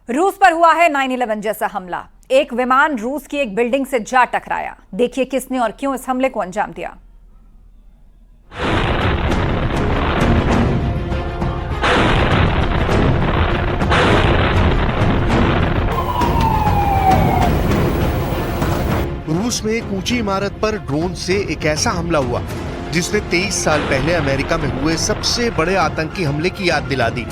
रूस पर हुआ है 9/11 जैसा हमला। एक विमान रूस की एक बिल्डिंग से जा टकराया। देखिए किसने और क्यों इस हमले को अंजाम दिया। रूस में एक ऊंची इमारत पर ड्रोन से एक ऐसा हमला हुआ जिसने 23 साल पहले अमेरिका में हुए सबसे बड़े आतंकी हमले की याद दिला दी।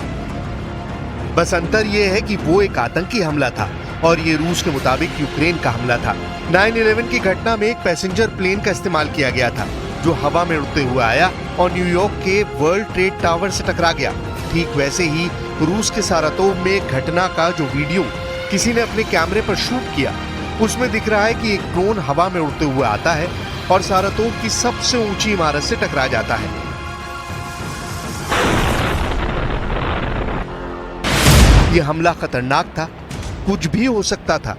बस अंतर यह है कि वो एक आतंकी हमला था और ये रूस के मुताबिक यूक्रेन का हमला था। 9/11 की घटना में एक पैसेंजर प्लेन का इस्तेमाल किया गया था जो हवा में उड़ते हुए आया और न्यूयॉर्क के वर्ल्ड ट्रेड टावर से टकरा गया। ठीक वैसे ही रूस के सारातोव में एक घटना का जो वीडियो किसी ने अपने कैमरे पर शूट किया, उसमें दिख रहा है कि एक ड्रोन हवा में उड़ते हुए आता है और सारातोव की सबसे ऊंची इमारत से टकरा जाता है। यह हमला खतरनाक था, कुछ भी हो सकता था,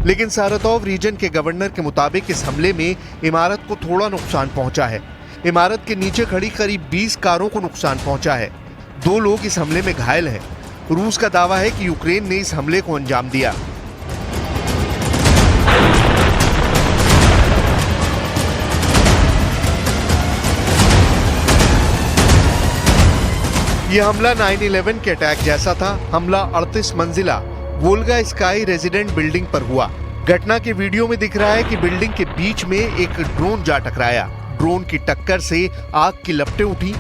लेकिन सारातोव रीजन के गवर्नर के मुताबिक इस हमले में इमारत को थोड़ा नुकसान पहुंचा है। इमारत के नीचे खड़ी करीब 20 कारों को नुकसान पहुंचा है। 2 लोग इस हमले में घायल हैं। रूस का दावा है कि यूक्रेन ने इस हमले को अंजाम दिया। यह हमला 9/11 के अटैक जैसा था। हमला 38 मंजिला वोल्गा स्काई रेजिडेंट बिल्डिंग पर हुआ। घटना के वीडियो में दिख रहा है कि बिल्डिंग के बीच में एक ड्रोन जा टकराया। ड्रोन की टक्कर से आग की लपटें उठी,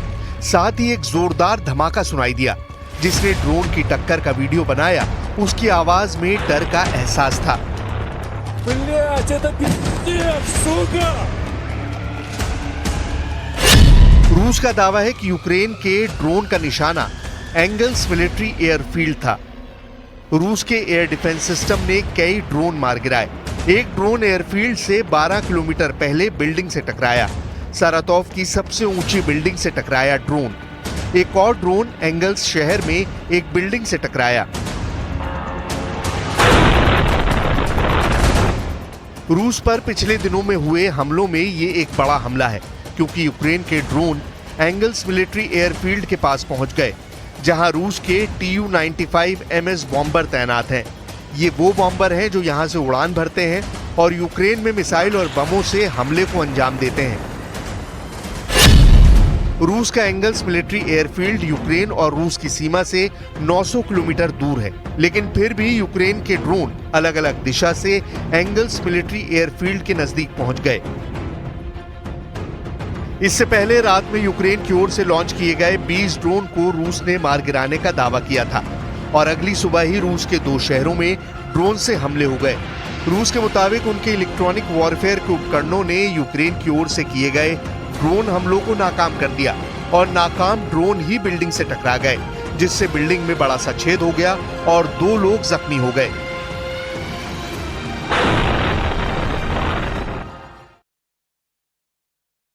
साथ ही एक जोरदार धमाका सुनाई दिया। जिसने ड्रोन की टक्कर का वीडियो बनाया, उसकी आवाज में डर का एहसास था। रूस का दावा है कि यूक्रेन के ड्रोन का निशाना एंगल्स मिलिट्री एयरफील्ड था। रूस के एयर डिफेंस सिस्टम ने कई ड्रोन मार गिराए। एक ड्रोन एयरफील्ड से 12 किलोमीटर पहले बिल्डिंग से टकराया। सारातोव की सबसे ऊंची बिल्डिंग से टकराया ड्रोन। एक और ड्रोन एंगल्स शहर में एक बिल्डिंग से टकराया। रूस पर पिछले दिनों में हुए हमलों में ये एक बड़ा हमला है, क्योंकि यूक्रेन के ड्रोन एंगल्स मिलिट्री एयरफील्ड के पास पहुंच गए, जहां रूस के Tu-95 MS बॉम्बर तैनात हैं। ये वो बॉम्बर हैं जो यहां से उड़ान भरते हैं और यूक्रेन में मिसाइल और बमों से हमले को अंजाम देते हैं। रूस का एंगल्स मिलिट्री एयरफील्ड यूक्रेन और रूस की सीमा से 900 किलोमीटर दूर है, लेकिन फिर भी यूक्रेन के ड्रोन अलग अलग दिशा से एंगल्स मिलिट्री एयरफील्ड के नजदीक पहुंच गए। इससे पहले रात में यूक्रेन की ओर से लॉन्च किए गए 20 ड्रोन को रूस ने मार गिराने का दावा किया था और अगली सुबह ही रूस के 2 शहरों में ड्रोन से हमले हो गए। रूस के मुताबिक उनके इलेक्ट्रॉनिक वॉरफेयर के उपकरणों ने यूक्रेन की ओर से किए गए ड्रोन हमलों को नाकाम कर दिया और नाकाम ड्रोन ही बिल्डिंग से टकरा गए, जिससे बिल्डिंग में बड़ा सा छेद हो गया और 2 लोग जख्मी हो गए।